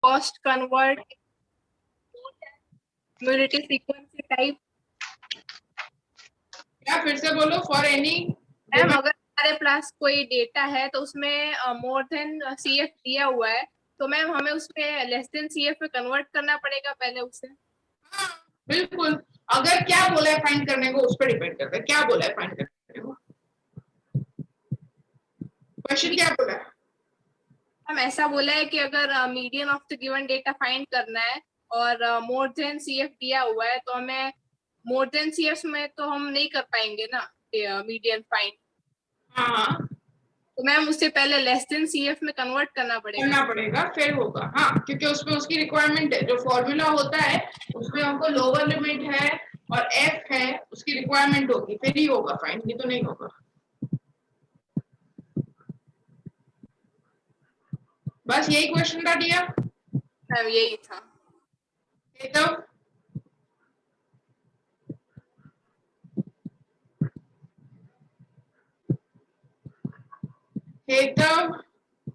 cost convert cumulative frequency type. क्या फिर से बोलो? फॉर एनी मैम अगर हमारे पास कोई डेटा है तो उसमें मोर देन CF दिया हुआ है, तो मैम हमें उसमें लेस देन CF में कन्वर्ट करना पड़ेगा पहले उसे। हाँ, बिल्कुल। अगर क्या बोला है फाइंड करने को, उस पर डिपेंड करता है क्या बोला है फाइंड करने को। क्वेश्चन क्या बोला है? हम ऐसा बोला है कि अगर median of the given data find करना है और मोर देन CF दिया हुआ है, तो हमें मोर देन CF में तो हम नहीं कर पाएंगे ना मीडियन फाइंड। हाँ, तो मैम उससे पहले लेस देन CF में कन्वर्ट करना पड़ेगा फिर होगा। हाँ, क्योंकि उसमें उसकी रिक्वायरमेंट है, जो फॉर्मूला होता है उसमें हमको लोअर लिमिट है और F है, उसकी रिक्वायरमेंट होगी, फिर ही होगा फाइंड, नहीं तो नहीं होगा। बस यही क्वेश्चन था दिया? मैम यही था। तो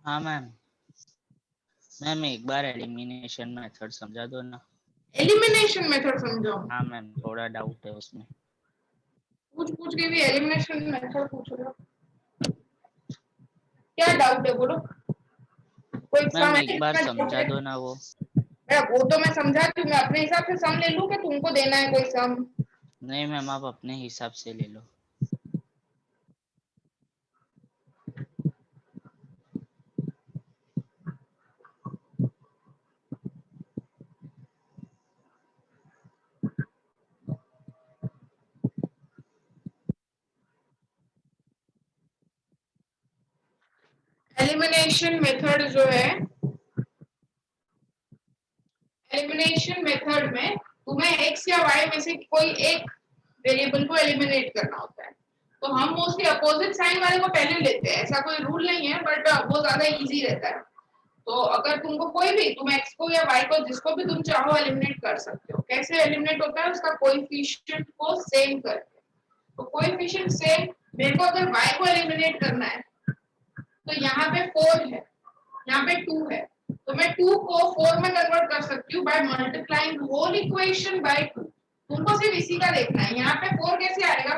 हाँ मैम, मैम एक बार एलिमिनेशन मेथड समझा दो ना। एलिमिनेशन मेथड समझाओ? हाँ मैम, थोड़ा डाउट है उसमें। पूछ के भी एलिमिनेशन मेथड पूछ रहे हो? क्या डाउट है बोलो? कोई मैम सम एक बार समझा दो ना वो। वो तो मैं समझाती हूँ, मैं अपने हिसाब से सम ले लूँ कि तुमको देना है कोई सम? नहीं मैम, आप अपने हिसाब से ले लो। एलिमिनेशन मेथड जो है, एलिमिनेशन मेथड में तुम्हें x या y में से कोई एक वेरिएबल को एलिमिनेट करना होता है। तो हम मोस्टली अपोजिट साइन वाले को पहले लेते हैं, ऐसा कोई रूल नहीं है, बट वो ज्यादा इजी रहता है। तो अगर तुमको कोई भी, तुम x को या y को, जिसको भी तुम चाहो एलिमिनेट कर सकते हो। कैसे एलिमिनेट होता है? उसका कोएफिशिएंट को सेम करके। तो कोएफिशिएंट सेम, मेरे को अगर y को एलिमिनेट करना है तो यहाँ पे 4 है, यहाँ पे 2 है, तो मैं 2 को 4 में कन्वर्ट कर सकती हूँ by multiplying whole equation by 2। तुमको सिर्फ इसी का देखना है। यहाँ पे 4 कैसे आएगा?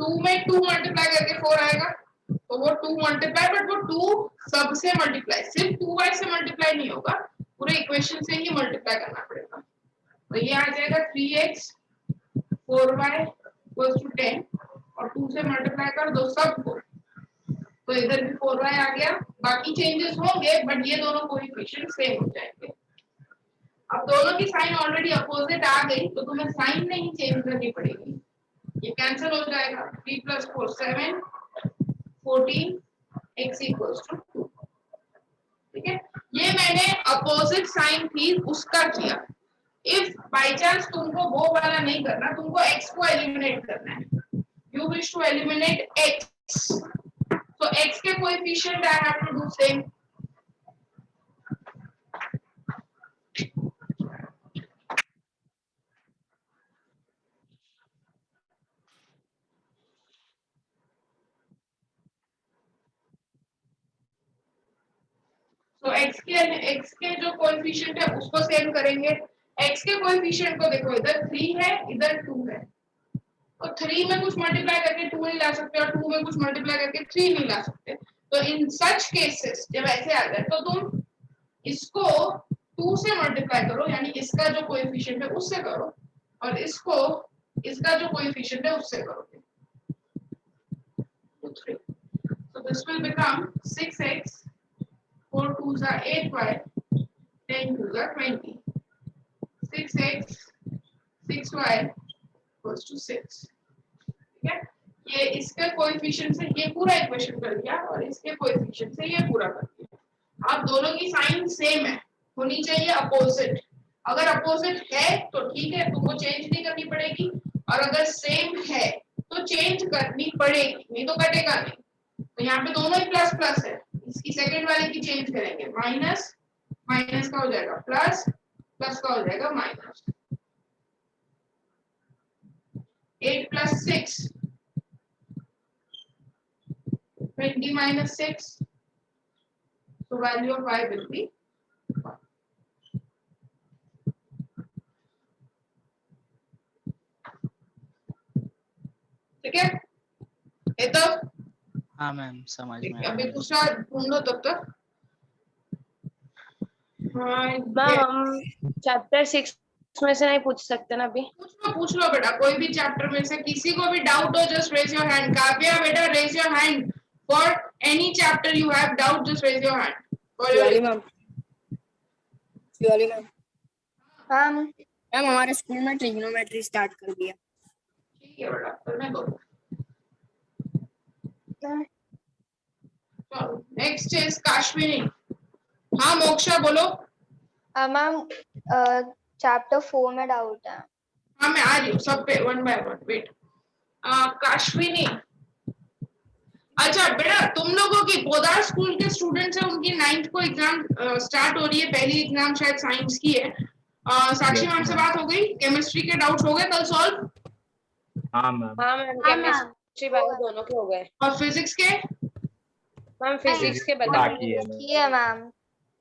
2 में 2 मल्टीप्लाई करके 4 आएगा, तो वो 2 मल्टीप्लाई, बट वो 2 सब से मल्टीप्लाई, सिर्फ 2y से मल्टीप्लाई नहीं होगा, पूरे इक्वेशन से ही मल्टीप्लाई करना पड़ेगा। तो ये आ जाएगा 3x 4y 10 और 2 से मल्टीप्लाई कर दो सबको, तो इधर भी 4y आ गया। बाकी चेंजेस होंगे बट ये दोनों कोएफिशिएंट सेम हो जाएंगे। अब दोनों की साइन ऑलरेडी अपोजिट आ गई, तो तुम्हें साइन नहीं चेंज करनी पड़ेगी, ये कैंसिल हो जाएगा। 3 + 4 7 14 x = 2। ठीक है, ये मैंने अपोजिट साइन थी उसका किया। इफ बाय चांस तुमको वो वाला नहीं करना, तुमको x को एलिमिनेट करना है, you wish to eliminate x, so x के coefficient I have to do same। तो x के जो कोएफिशिएंट है उसको सेम करेंगे। x के कोएफिशिएंट को देखो, इधर 3 है, इधर 2 है, तो 3 में कुछ मल्टीप्लाई करके 2 नहीं ला सकते और 2 में कुछ मल्टीप्लाई करके 3 नहीं ला सकते। तो इन सच केसेस जब ऐसे आ जाए तो तुम इसको 2 से मल्टीप्लाई करो, यानी इसका जो कोएफिशिएंट है उससे करो, और इसको इसका जो कोएफिशिएंट है उससे करोगे। 2 3, so this will become 6x 4 2s are 8y 10 2s are 20, 6x 6y equals to 6। ठीक है, ये इसके कोएफिशिएंट से ये पूरा इक्वेशन कर दिया और इसके कोएफिशिएंट से ये पूरा कर दिया। अब दोनों की साइन सेम है, होनी चाहिए अपोजिट। अगर अपोजिट है तो ठीक है, तुमको चेंज नहीं करनी पड़ेगी, और अगर सेम है तो चेंज करनी पड़ेगी, नहीं तो कटेगा नहीं। तो यहाँ पे दोनों ही प्लस प्लस है, इसकी सेकंड वाले की चेंज करेंगे, माइनस माइनस का हो जाएगा प्लस, प्लस का हो जाएगा minus. 8 + 6 20 - 6, so value of y will be 1। ठीक है, ये तो हाँ मैम समझ ठीक में है। आ अभी गया। दूसरा ढूंढो तब तक। हाँ, मैम हम चैप्टर 6 में से नहीं पूछ सकते ना अभी? पूछ लो बेटा, कोई भी चैप्टर में से किसी को भी डाउट हो, just raise your hand. Kavya बेटा, raise your hand for any chapter you have doubt, just raise your hand for your. Shivali ma'am, ma'am ma'am हमारे स्कूल में ट्रिग्नोमेट्री स्टार्ट कर दिया। ठीक है बेटा, करने दो। चलो नेक्स्ट इज काश्मीरी। हाँ मोक्षा बोलो। मैम चैप्टर 4 में डाउट है। हाँ मैं आ रही हूँ सब पे one by one. Wait, Kashmiri. अच्छा बेटा, तुम लोगों की पोदार स्कूल के स्टूडेंट्स हैं, उनकी 9th को एग्जाम स्टार्ट हो रही है। पहली एग्जाम शायद साइंस की है। साक्षी मैम से बात हो गई? केमिस्ट्री के डाउट्स हो गए कल सॉल्व? हाँ मैम। हाँ मैम केमिस्ट्री वाले दोनों के हो गए। और फिजिक्स के? मैम फिजिक्स के बता बाकी है मैम।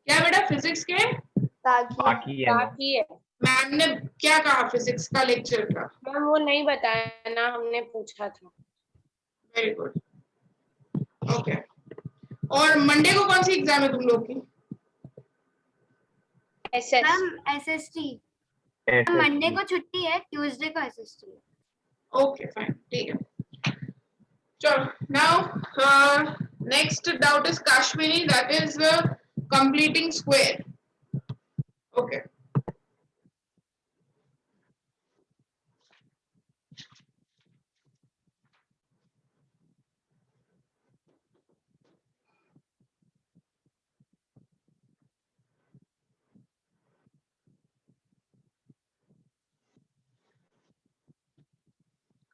क्या बेटा, फिजिक्स के बाकी है मैम। बाकी है। मैम ने क्या कहा फिजिक्स का लेक्चर का? मैम वो नहीं बताया ना, हमने पूछा था। Very good, okay. और मंडे को कौन सी एग्जाम है तुम लोग की? SS ma'am SST. मंडे को छुट्टी है, ट्यूसडे को एसएसटी है। ओके फाइन, ठीक है। चलो now next doubt is Kashmiri, that is completing square. Okay,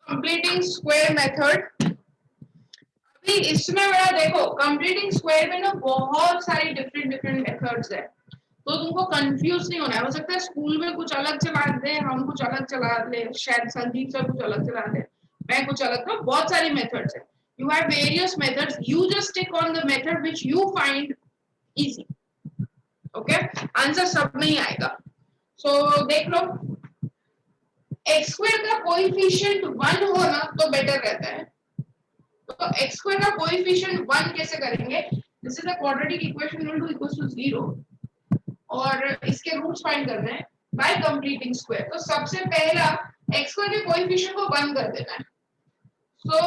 completing square method. अभी इसमें बड़ा देखो, कंप्लीटिंग स्क्वायर में ना बहुत सारी डिफरेंट मेथड्स है, तो तुमको कंफ्यूज नहीं होना है। हो सकता है स्कूल में कुछ अलग चला दे, हम कुछ अलग चला ले, शायद संदीप सर कुछ अलग चला दे, मैं कुछ अलग। तो बहुत सारी मेथड्स है, you have various methods, you just tick on the method which you find easy. Okay, answer सब नहीं आएगा। सो देख लो, एक्स स्क्वायर का कोएफिशिएंट 1 हो ना तो बेटर रहता है। तो एक्स स्क्वायर का कोएफिशिएंट 1 कैसे करेंगे? This is a quadratic equation equal to 0 और इसके रूट्स फाइंड करने हैं बाय कंप्लीटिंग स्क्वायर। तो सबसे पहला एक्स स्क्वायर के कोएफिशिएंट को 1 कर देना है। सो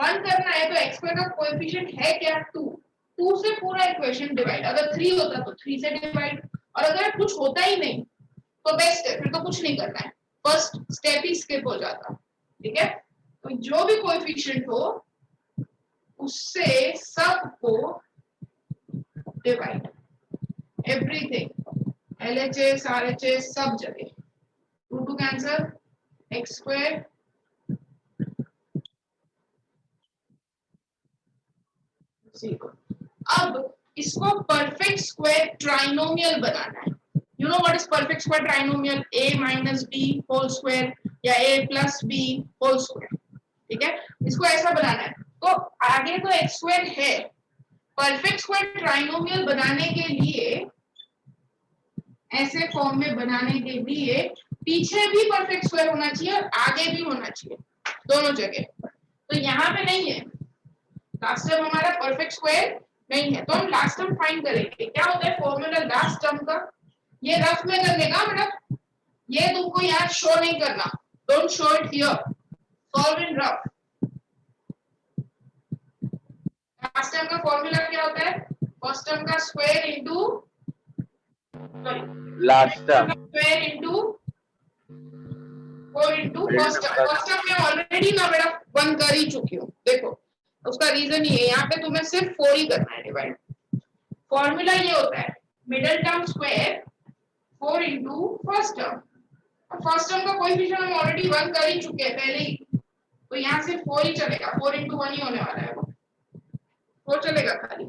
1 करना है तो एक्स स्क्वायर का कोएफिशिएंट है क्या? 2। 2 से पूरा इक्वेशन डिवाइड, अगर 3 होता तो 3 से डिवाइड, और अगर कुछ होता ही नहीं तो बेस्ट है, फिर तो कुछ नहीं करना है, फर्स्ट स्टेप ही स्किप हो जाता। ठीक है, तो जो भी कोएफिशिएंट हो उससे सबको डिवाइड, एवरीथिंग, LHS RHS सब जगह 2 कैंसर, एक्स स्क्वायर जीरो। अब इसको परफेक्ट स्क्वायर ट्राइनोमियल बनाना है। You know what is perfect square trinomial? a minus b whole square या a plus b whole square. ठीक है, इसको ऐसा बनाना है। तो आगे तो एक्स स्क्वायर है, परफेक्ट स्क्वायर ट्राइनोमियल बनाने के लिए, ऐसे फॉर्म में बनाने के लिए पीछे भी परफेक्ट स्क्वायर होना चाहिए और आगे भी होना चाहिए, दोनों जगह। तो यहाँ पे नहीं है, लास्ट टर्म हमारा परफेक्ट स्क्वायर नहीं है, तो हम लास्ट टर्म फाइंड करेंगे। क्या होता है फॉर्मूला लास्ट टर्म का? ये रफ में करने का मतलब, ये तुमको यहाँ शो नहीं करना, don't show it here, solve in rough. Last term का फॉर्मूला क्या होता है? फर्स्ट टर्म का square into last term square into 4 into first term. First term में ऑलरेडी ना बेटा 1 कर ही चुकी हूँ, देखो उसका रीजन ये है, यहाँ पे तुम्हें सिर्फ 4 ही करना है डिवाइड। फॉर्मूला ये होता है middle term square 4 into first term. First term का कोएफिशिएंट हम ऑलरेडी 1 कर ही चुके हैं पहले ही, तो यहाँ से 4 ही चलेगा, 4 इनटू 1 ही होने वाला है, वो 4 चलेगा खाली।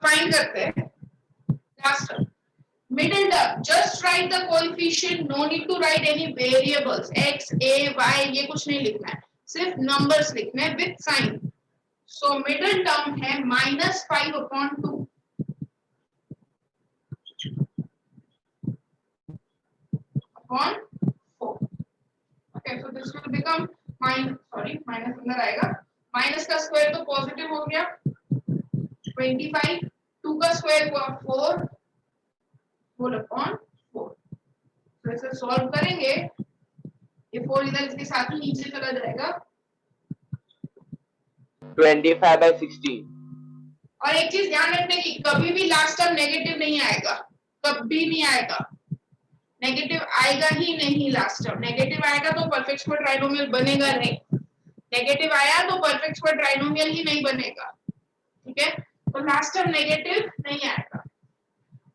फाइंड करते हैं last term, middle term, just write the coefficient, no need to write any variables x, a, y, ये कुछ नहीं लिखना है, सिर्फ numbers लिखने हैं with sign। so middle term है -5/2 upon 4। बिकम माइनस अंदर आएगा, माइनस का स्क्वायर तो पॉजिटिव हो गया 25, 2 का स्क्वायर हुआ 4 होल अपॉन 4। तो इसे सॉल्व करेंगे, ये 4 इधर इसके साथ ही नीचे चला जाएगा 25/16। और एक चीज ध्यान रखने की, कभी भी लास्ट टर्म नेगेटिव नहीं आएगा, कभी नहीं आएगा, नेगेटिव आएगा ही नहीं। लास्ट टर्म नेगेटिव आएगा तो परफेक्ट स्क्वायर ट्राइनोमियल बनेगा नहीं, नेगेटिव आया तो परफेक्ट स्क्वायर ट्राइनोमियल ही नहीं बनेगा, ठीक है। तो लास्ट टर्म नेगेटिव नहीं आएगा।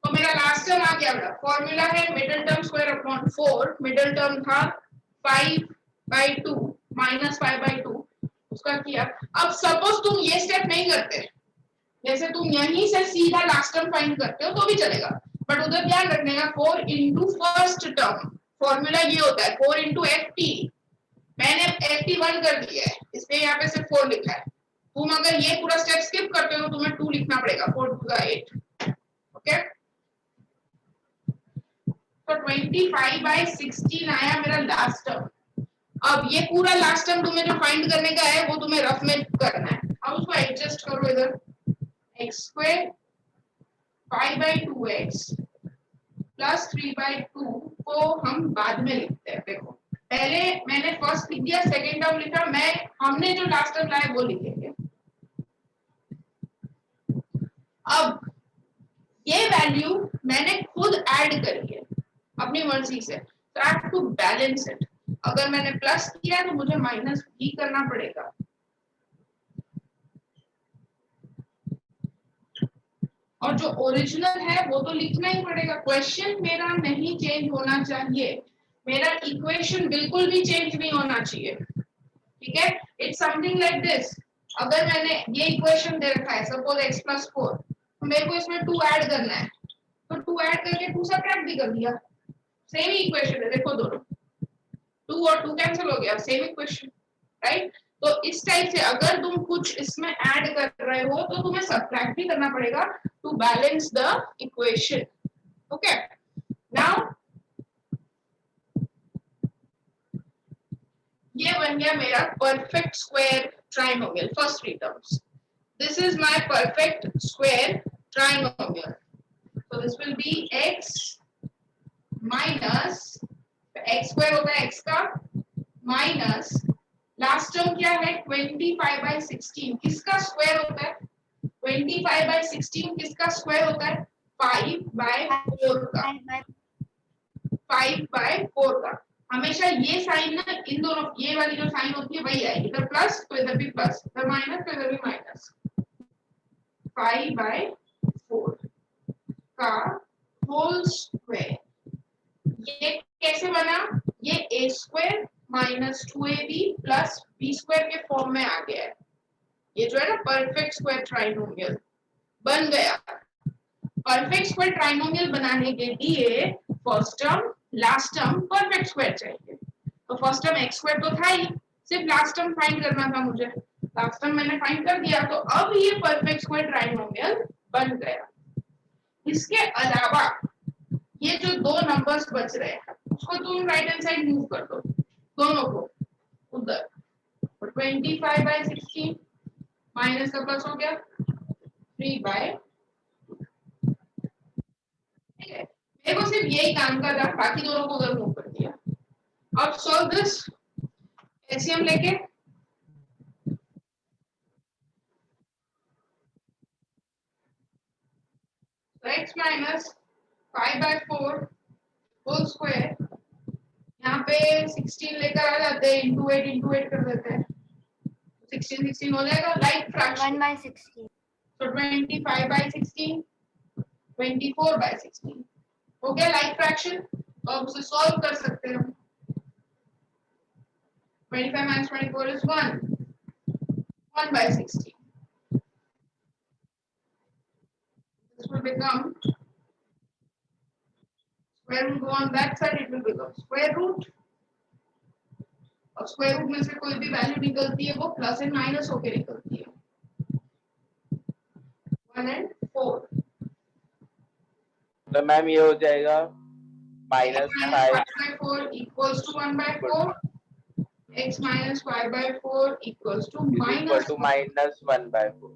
तो मेरा लास्ट टर्म आ गया बेटा, फॉर्मूला है middle term square upon 4, middle term था 5/2 माइनस 5/2, उसका किया। अब सपोज तुम ये स्टेप नहीं करते, जैसे तुम यहीं से सीधा लास्ट टर्म फाइंड करते हो तो भी चलेगा, बट उधर ध्यान रखने का 4 इंटू फर्स्ट टर्म, फॉर्मूला ये होता है 4 इंटू ft। मैंने ft 1 कर दिया है, इसलिए यहाँ पे सिर्फ 4 लिखा है। तुम अगर ये पूरा स्टेप स्किप करते हो तो तुम्हें 2 लिखना पड़ेगा, 4 2 का 8, ओके। तो 25/16 आया मेरा लास्ट टर्म। अब ये पूरा लास्ट टर्म तुम्हें जो फाइंड करने का है वो तुम्हें रफ में करना है। अब उसको एडजस्ट करो, इधर x स्क्वायर 5/2x प्लस 3/2 को हम बाद में लिखते हैं। देखो पहले मैंने फर्स्ट लिख दिया, सेकेंड टर्म लिखा, हमने जो लास्ट टर्म लाया वो लिखेंगे। अब ये वैल्यू मैंने खुद ऐड करी है अपनी मर्जी से, तो I have to balance it. अगर मैंने प्लस किया तो मुझे माइनस भी करना पड़ेगा। और जो ओरिजिनल है वो तो लिखना ही पड़ेगा। क्वेश्चन मेरा नहीं चेंज होना चाहिए, मेरा इक्वेशन बिल्कुल भी चेंज नहीं होना चाहिए, ठीक है। इट्स समथिंग लाइक दिस, अगर मैंने ये इक्वेशन दे रखा है सपोज x + 4, तो मेरे को इसमें 2 ऐड करना है, तो 2 ऐड करके 2 सब्ट्रैक्ट भी कर दिया, सेम ही इक्वेशन है। देखो दोनों 2 और 2 कैंसिल हो गया, सेम इक्वेशन, राइट। तो इस टाइप से अगर तुम कुछ इसमें ऐड कर रहे हो तो तुम्हें सब्ट्रैक्ट भी करना पड़ेगा to balance the equation, okay. Now ये बन गया मेरा perfect square trinomial, first 3 terms. This is my perfect square trinomial, so this will be x minus x square होता है x का माइनस लास्ट टर्म क्या है 25/16, किसका स्क्वायर होता है 25/16, किसका स्क्वायर होता है 5/4 का, 5/4 का। हमेशा ये साइन ना, इन दोनों ये वाली जो साइन होती है वही आएगी, इधर प्लस तो इधर भी प्लस, इधर माइनस तो इधर भी माइनस। 5/4 का होल स्क्वायर, ये कैसे बना, ये a square minus 2ab plus b square के फॉर्म में आ गया है। ये जो है ना परफेक्ट स्क्वायर ट्राइनोमियल बन गया। परफेक्ट स्क्वायर ट्राइनोमियल बनाने के लिए first term last term perfect square चाहिए। तो फर्स्ट टर्म x स्क्वायर तो था ही, सिर्फ लास्ट टर्म फाइंड करना था मुझे, लास्ट टर्म मैंने फाइंड कर दिया, तो अब ये परफेक्ट स्क्वायर ट्राइनोमियल बन गया। इसके अलावा ये जो 2 नंबर्स बच रहे हैं उसको तुम राइट हैंड साइड मूव कर दो, दोनों को उधर। 25/16 माइनस का प्लस हो गया 3/, ठीक है। मेरे को सिर्फ यही काम का था, बाकी दोनों को उधर मूव कर दिया। अब सॉल्व दिस एलसीएम लेके, तो x माइनस 5/4 होल स्क्वायर, यहाँ पे 16 लेकर आ जाते हैं, इंटू 8 कर देते हैं, 16 हो जाएगा लाइक फ्रैक्शन 1/16 तो 25/16 24/16 हो गया लाइक फ्रैक्शन। तो अब उसे सॉल्व कर सकते हैं हम। 25 minus 24 is 1, 1/16, this will become square root, go on that side, it will become square root, और स्क्वायर रूट में से कोई भी वैल्यू निकलती है वो प्लस एंड माइनस होके निकलती है, 1 and 4। तो मैम ये हो जाएगा -5/4 equals to 1/4, x minus 5/4 equals to is equal to minus -1/4.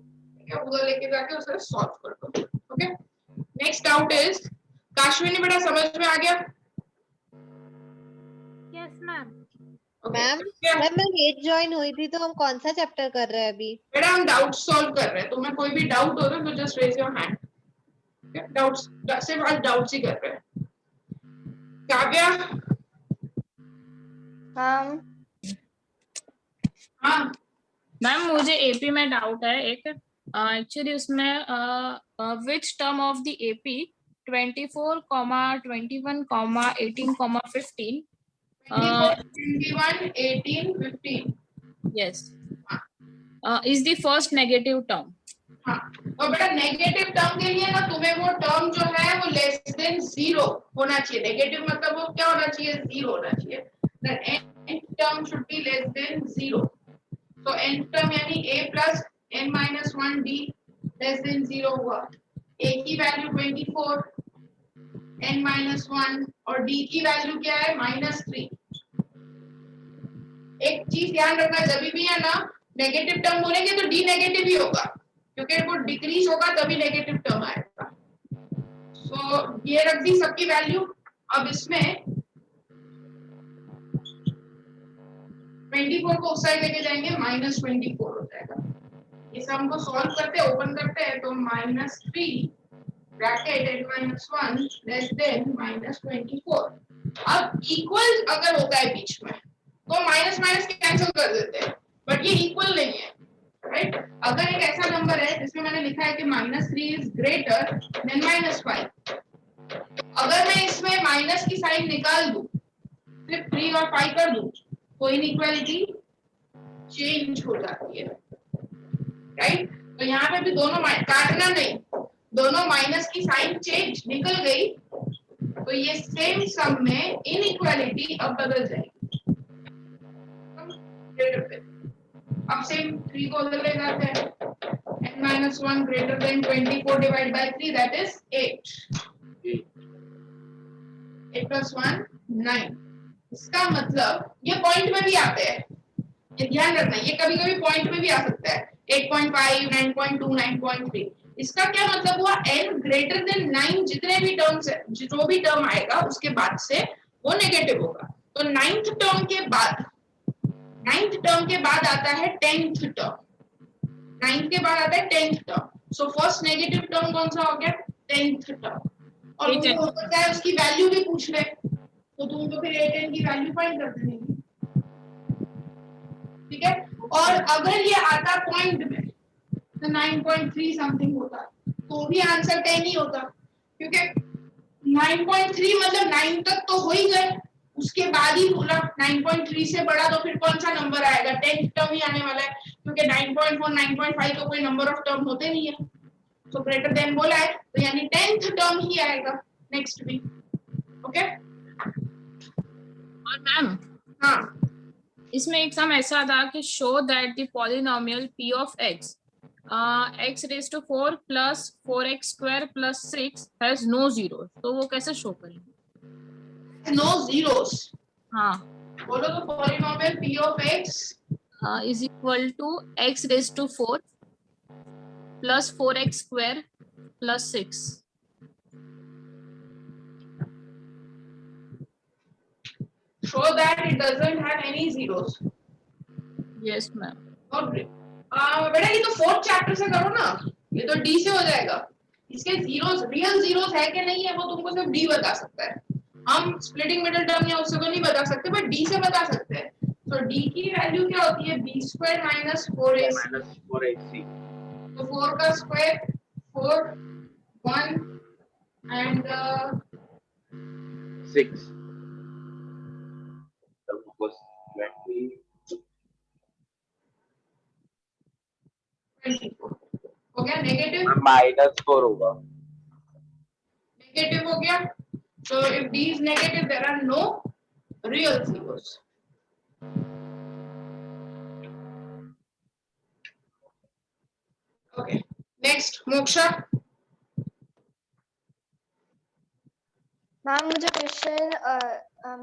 उधर लेके जाके उसे सॉल्व कर दो. Okay, next doubt is, Kashmiri बेटा समझ में आ गया? Yes ma'am. मैम मैं लेट ज्वाइन हुई थी, तो हम कौन सा चैप्टर कर रहे हैं अभी? बेटा हम डाउट सॉल्व कर रहे हैं, तुम्हें कोई भी डाउट हो तो just raise your hand. Doubts सिर्फ आज डाउट्स ही कर रहे हैं. काव्या? मैम हाँ मैम मुझे एपी में डाउट है एक. एक्चुअली उसमें which term of the AP 24, 21, 18, 15 21, 18, 15 yes is the first negative term. हाँ, और बेटा नेगेटिव टर्म के लिए ना तुम्हें वो टर्म जो है वो लेस देन 0 होना चाहिए. नेगेटिव मतलब वो क्या होना चाहिए? 0 होना चाहिए. the nth term should be less than 0. so nth term यानी a plus n minus 1d less than 0 हुआ. a की वैल्यू 24, n minus 1 और d की वैल्यू क्या है? -3. एक चीज ध्यान रखना, जब भी है ना नेगेटिव टर्म बोलेंगे तो d नेगेटिव ही होगा, क्योंकि वो डिक्रीज होगा तभी नेगेटिव टर्म आएगा. सो ये रख दी सबकी वैल्यू. अब इसमें 24 को उस साइड लेके जाएंगे, -24 हो जाएगा. इस हम को सॉल्व करते ओपन करते हैं तो -3 ब्रैकेट n - 1 लेस देन -24. अब इक्वल अगर होता है बीच में तो माइनस माइनस कैंसिल कर देते हैं, बट ये इक्वल नहीं है, राइट? अगर एक ऐसा नंबर है जिसमें मैंने लिखा है कि -3 इज ग्रेटर देन -5, अगर मैं इसमें माइनस की साइन निकाल दूं, सिर्फ 3 और 5 कर दूं, तो इनइक्वालिटी चेंज हो जाती है, राइट? तो यहाँ पे भी दोनों काटना नहीं, दोनों माइनस की साइन चेंज निकल गई, तो ये सेम सम में इनइक्वालिटी अब बदल जाएगी. अब सेम 3 को उधर ले जाते हैं. n - 1 greater than 24 divided by 3, that is 8. 8 plus 1 9. इसका मतलब ये पॉइंट में भी आते हैं, ये ध्यान रखना, ये कभी कभी पॉइंट में भी आ सकता है. 8.5, 9.2, 9.3. इसका क्या मतलब हुआ? n ग्रेटर देन 9 जितने भी टर्म्स है, जो भी टर्म आएगा उसके बाद से वो नेगेटिव होगा. तो 9th टर्म के बाद आता है 10th टर्म. 9th के बाद आता है 10th term. So first negative term कौन सा हो गया? 10th term. और हो सकता है उसकी वैल्यू भी पूछ ले, तो तुम तो फिर 8n की वैल्यू फाइंड कर देंगे, ठीक है? और अगर ये आता पॉइंट में तो 9.3 समथिंग होता, तो भी आंसर 10 ही होता, क्योंकि 9.3 मतलब 9 तक तो हो ही गए, उसके बाद ही बोला 9.3 से बड़ा तो फिर कौन सा नंबर आएगा? 10th टर्म ही आने वाला है, क्योंकि 9.4, 9.5 तो कोई नंबर ऑफ टर्म होते नहीं है. तो ग्रेटर देन बोला है तो यानी 10th टर्म ही आएगा नेक्स्ट भी. ओके? और मैम हाँ, इसमें एक सम ऐसा था कि show that the polynomial p of x x raised to 4 plus 4x square plus 6 has no zeros. तो वो कैसे शो करेंगे? No zeros. हाँ, बोलो तो polynomial p of x is equal to x raised to 4 plus 4x square plus 6. show that it doesn't have any zeros. Yes ma'am. और बेटा ये तो 4th चैप्टर से करो ना, ये तो d से हो जाएगा. इसके जीरोस, रियल जीरोस है कि नहीं है वो तुमको सिर्फ d बता सकता है. हम स्प्लिटिंग मिडिल टर्म या उससे तो नहीं बता सकते, बट d से बता सकते हैं. तो d की वैल्यू क्या होती है? b² - 4ac. तो 4 का स्क्वायर 4, 1 and 6. Was 20. 24 हो गया. नेगेटिव -4 होगा. नेगेटिव हो गया. So if d is negative, there are no real zeros. Okay. Next, Moksha. Ma'am मुझे क्वेश्चन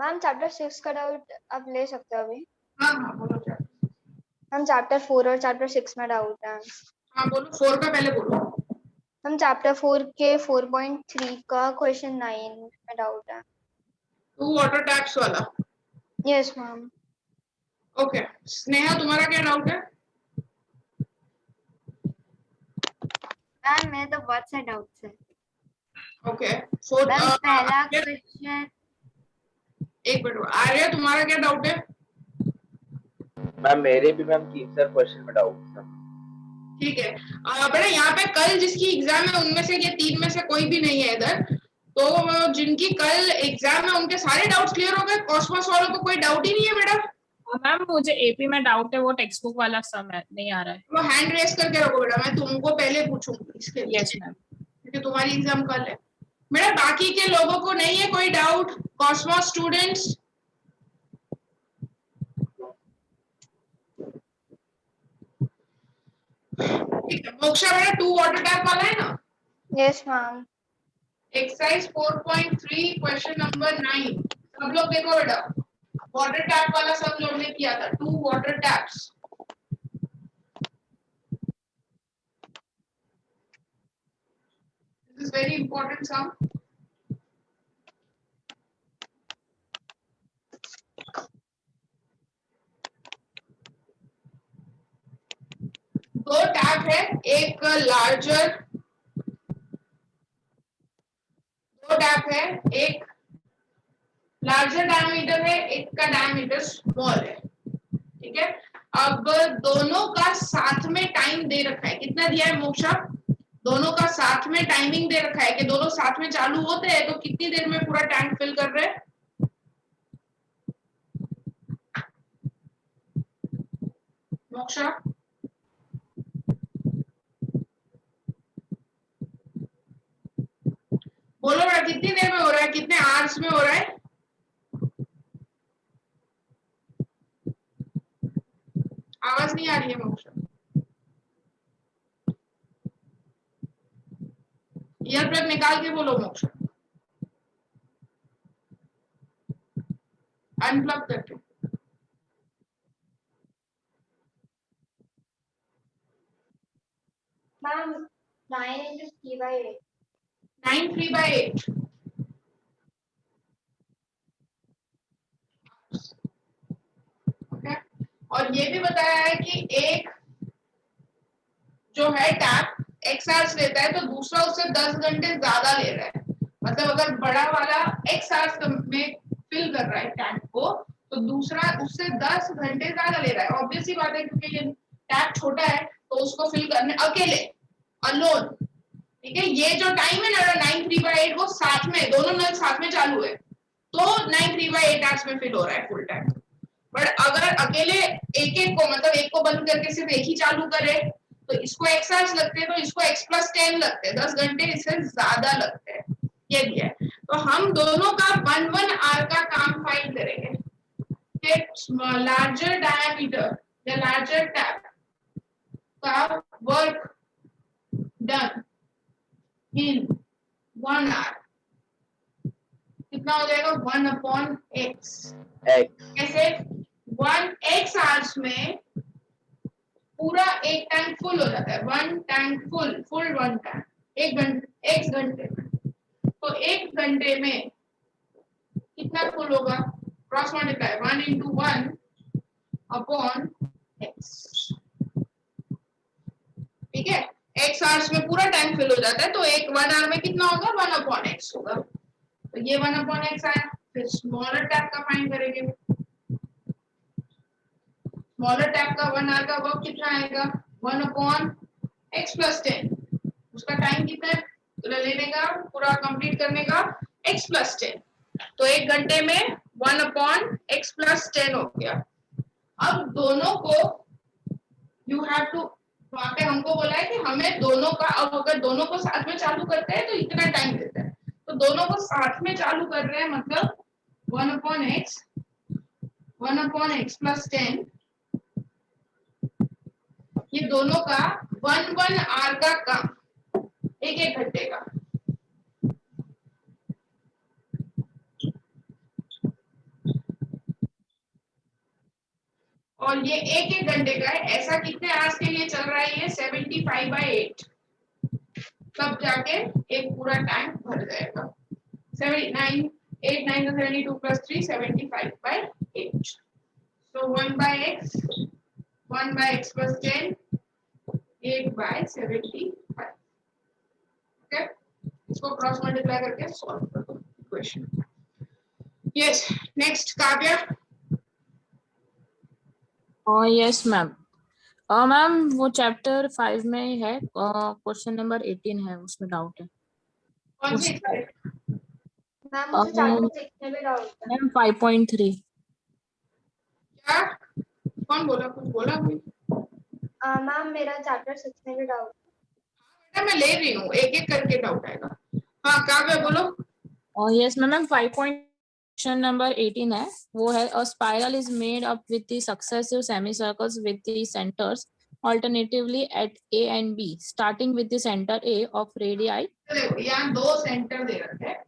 मैम चैप्टर 6 का डाउट आप ले सकते हो अभी? हाँ हाँ बोलो क्या। हम चैप्टर 4 और चैप्टर 6 में डाउट है। हाँ बोलो 4 का पहले बोलो। हम चैप्टर 4 के 4.3 का क्वेश्चन 9 में डाउट है। 2 वाटर टैप्स वाला। Yes ma'am. ओके स्नेहा तुम्हारा क्या डाउट है? मैम मेरे तो बहुत से डाउट्स है। ओके 4 मैम पहला क्वेश्चन, एक मिनट आर्य तुम्हारा क्या डाउट है? मैम मेरे भी मैम 3-4 क्वेश्चन में डाउट था। ठीक है बेटा यहाँ पे कल जिसकी एग्जाम है उनमें से ये 3 में से कोई भी नहीं है इधर, तो जिनकी कल एग्जाम है उनके सारे डाउट्स क्लियर हो गए? कॉस्मोस वालों को कोई डाउट ही नहीं है बेटा? मैम मुझे एपी में डाउट है, वो टेक्स्ट बुक वाला सम है, नहीं आ रहा है। वो हैंड रेस करके रखो बेटा, मैं तुमको पहले पूछूंगी इसके लिए। Yes ma'am. क्योंकि तुम्हारी एग्जाम कल है बेटा। बाकी के लोगों को नहीं है कोई डाउट? कॉस्मोस स्टूडेंट्स ठीक है। मोक्षा बेटा 2 वाटर टैप वाला है ना? Yes ma'am. Exercise 4.3 question number 9 सब लोग देखो बेटा। वाटर टैप वाला सब लोग ने किया था। 2 water taps. This is very important sum. दो टैप है, एक लार्जर, दो टैप है, एक लार्जर डायमीटर है, एक का डायमीटर स्मॉल है। ठीक है अब दोनों का साथ में टाइम दे रखा है। कितना दिया है मोक्षा? दोनों का साथ में टाइमिंग दे रखा है कि दोनों साथ में चालू होते हैं तो कितनी देर में पूरा टैंक फिल कर रहे हैं? मोक्षा बोलो बेटा कितनी देर में हो रहा है, कितने आवर्स में हो रहा है? आवाज नहीं आ रही है मोक्षा। ईयर प्लग निकाल के बोलो मोक्षा, अनप्लग करके। Ma'am 9 into 3/8। 9 3/8 ओके। और ये भी बताया है कि एक जो है टैप x आवर्स लेता है तो दूसरा उससे 10 घंटे ज्यादा ले रहा है। मतलब अगर बड़ा वाला x आवर्स में फिल कर रहा है टैंक को तो दूसरा उससे 10 घंटे ज्यादा ले रहा है। ऑब्वियस सी बात है क्योंकि ये टैप छोटा है तो उसको फिल करने अकेले अलोन। ठीक है ये जो टाइम है ना 9 3/8 वो साथ में दोनों नल साथ में चालू है तो 9 3/8 आवर्स में फिल हो रहा है फुल टैंक। बट अगर अकेले एक एक को मतलब एक को बंद करके सिर्फ एक ही चालू करे तो इसको x आवर्स लगते हैं तो इसको x + 10 लगते हैं, 10 घंटे इससे ज्यादा लगते हैं। ये भी है तो हम दोनों का 1 आवर का काम फाइंड करेंगे कि लार्जर डायमीटर या लार्जर टैप का वर्क डन इन 1 आवर कितना हो जाएगा? 1/x। कैसे? 1x आवर्स में पूरा एक टैंक फुल हो जाता है। 1 टैंक फुल 1 टैंक 1 घंटे x घंटे में। तो 1 घंटे में कितना फुल होगा? Cross multiply 1 × 1/x। ठीक है x आवर्स में पूरा टैंक फिल हो जाता है तो 1 आवर में कितना होगा? 1/x होगा। तो ये 1/x आया। फिर स्मॉलर टैप का फाइंड करेंगे। स्मॉलर टैप का 1 आवर का वर्क कितना आएगा? 1/x + 10। उसका टाइम कितना है तो लेने का पूरा कंप्लीट करने का x + 10। तो 1 घंटे में 1/x + 10 हो गया। अब दोनों को यू हैव टू वहां पे हमको बोला है कि हमें दोनों का अब अगर दोनों को साथ में चालू करते हैं तो इतना टाइम देता है। तो दोनों को साथ में चालू कर रहे हैं मतलब 1/x + 10 ये दोनों का 1 आवर का काम 1 घंटे का। और ये एक एक घंटे का है, ऐसा कितने आवर्स के लिए चल रहा है ये 75/8, तब जाके एक पूरा टाइम भर जाएगा। 79 8 9 72 plus 3 75/8, so 1/x 1/x plus 10 8/75। Okay, इसको क्रॉस मल्टीप्लाई करके सॉल्व कर दो equation. Yes, next Kavya. Yes ma'am. Ma'am वो चैप्टर 5 में ही है, क्वेश्चन नंबर 18 है, उसमें डाउट है। कौन सी? मैम मुझे चैप्टर 6 में भी डाउट है। मैम 5.3। क्या? कौन बोला? कुछ बोला कोई? मैम मेरा चैप्टर 6 में भी डाउट बेटा मैं ले रही हूँ, एक एक करके डाउट आएगा। हाँ काव्या बोलो। यस मैम, 5 क्वेश्चन नंबर 18 है, वो है a spiral is made up with the successive semicircles with the centres alternatively at A and B starting with the center A of radii। देखो यहाँ दो सेंटर दे रखे हैं,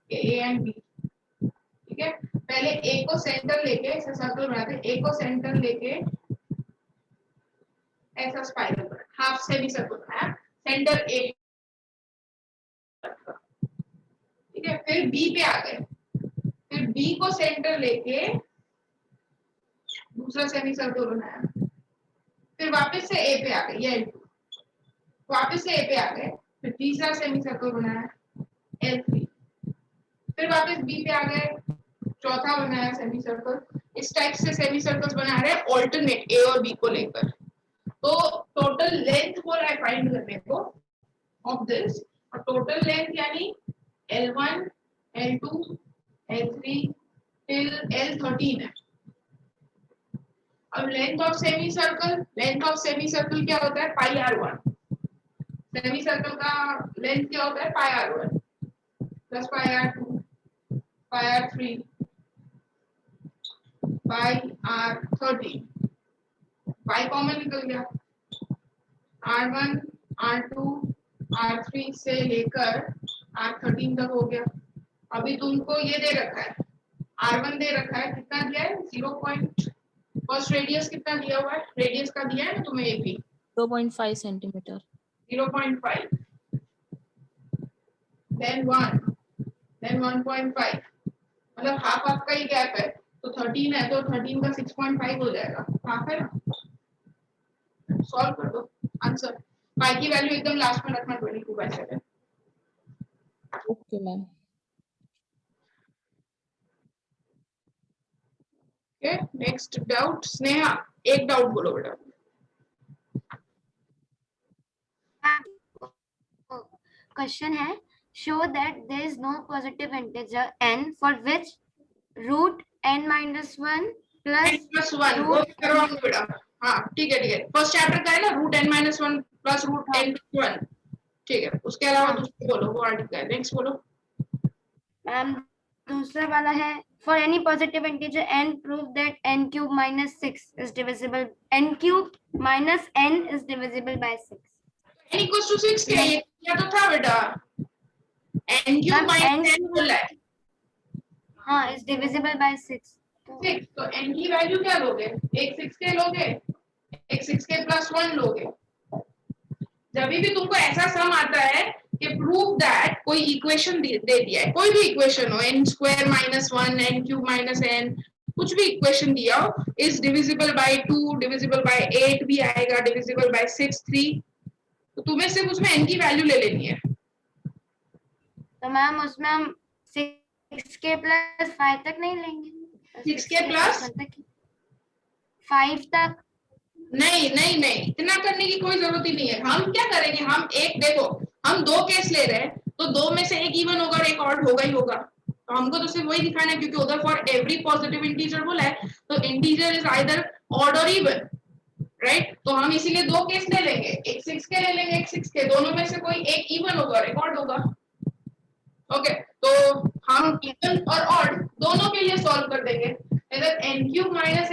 ए एंड बी, ठीक है। पहले ए को सेंटर लेके ऐसा सर्कल बनाते हैं, ए को सेंटर लेके ऐसा स्पाइरल बना, हाफ सेमी सर्कल बनाया, सेंटर ए, ठीक है। फिर बी पे आ गए, फिर बी को सेंटर लेके दूसरा सेमी सर्कल बनाया, फिर वापस से ए पे आ गए, ये L2, वापस से ए पे आ गए, फिर तीसरा सेमी सर्कल बनाया L3, फिर वापस बी पे आ गए, चौथा बनाया सेमी सर्कल। इस टाइप से सेमी सर्कल्स बना रहे हैं ऑल्टरनेट ए और बी को लेकर। तो टोटल लेंथ बोला है फाइंड करने को ऑफ दिस, और टोटल लेंथ यानी L1 L2 L3 till L13 है। अब लेंथ ऑफ सेमी सर्कल क्या होता है? पाई r1। सेमी सर्कल का लेंथ क्या होता है? पाई r1 प्लस पाई r2 पाई r3 पाई r13। पाई कॉमन निकल गया, r1 r2 r3 से लेकर r13 तक हो गया। अभी तुमको ये दे रखा है, r1 दे रखा है, कितना दिया है? 0. फर्स्ट रेडियस कितना दिया हुआ है? रेडियस का दिया है ना तुम्हें ये भी 0.5 सेंटीमीटर। 0.5, then 1, then 1.5, मतलब हाफ हाफ का ही गैप है, तो 13 है तो 13 का 6.5 हो जाएगा, हाफ है ना। सॉल्व कर दो आंसर। पाई की वैल्यू एकदम लास्ट में रखना, 22/7। Okay ma'am. Okay, next doubt Sneha, एक डाउट बोलो बेटा। क्वेश्चन है, show that there is no positive integer n for which root n minus 1 plus n+1 वो करवाऊंगी बेटा। हाँ ठीक है, फर्स्ट चैप्टर का है ना, root n-1 plus root n+1, ठीक है। उसके अलावा दूसरा बोलो, वो आर्टिकल है, नेक्स्ट बोलो। मैम दूसरा वाला है, for any positive integer n prove that n cube minus 6 is divisible, n cube minus n is divisible by 6। n equals to 6 क्या ये क्या तो था बेटा? n cube minus n बोला है। हाँ, is divisible by 6। 6, तो n की वैल्यू क्या लोगे? एक 6 के लोगे, एक 6 के +1 लोगे। जब भी तुमको ऐसा सम आता है कि प्रूव दैट कोई इक्वेशन दे दिया है, कोई भी इक्वेशन हो, n² - 1 n³ - n, कुछ भी इक्वेशन दिया हो, is divisible by 2, divisible by 8 भी आएगा, डिविजिबल बाय 6, 3, तो तुम्हें सिर्फ उसमें n की वैल्यू ले लेनी है। तो मैम उसमें हम 6 के + 5 तक नहीं लेंगे? 6 के प्लस 5 तक नहीं, इतना करने की कोई जरूरत ही नहीं है। हम क्या करेंगे, हम एक देखो, हम दो केस ले रहे हैं, तो दो में से एक इवन होगा और एक ऑड होगा ही होगा, तो हमको तो सिर्फ वही दिखाना है, क्योंकि उधर फॉर एवरी पॉजिटिव इंटीजर बोला है, तो इंटीजर इज आइदर ऑड और इवन, राइट। तो हम इसीलिए दो केस ले लेंगे, एक 6 के ले लेंगे, एक 6 के, दोनों में से कोई एक इवन होगा और एक ऑड होगा। ओके, तो हम इवन और ऑड दोनों के लिए सॉल्व कर देंगे। अगर n³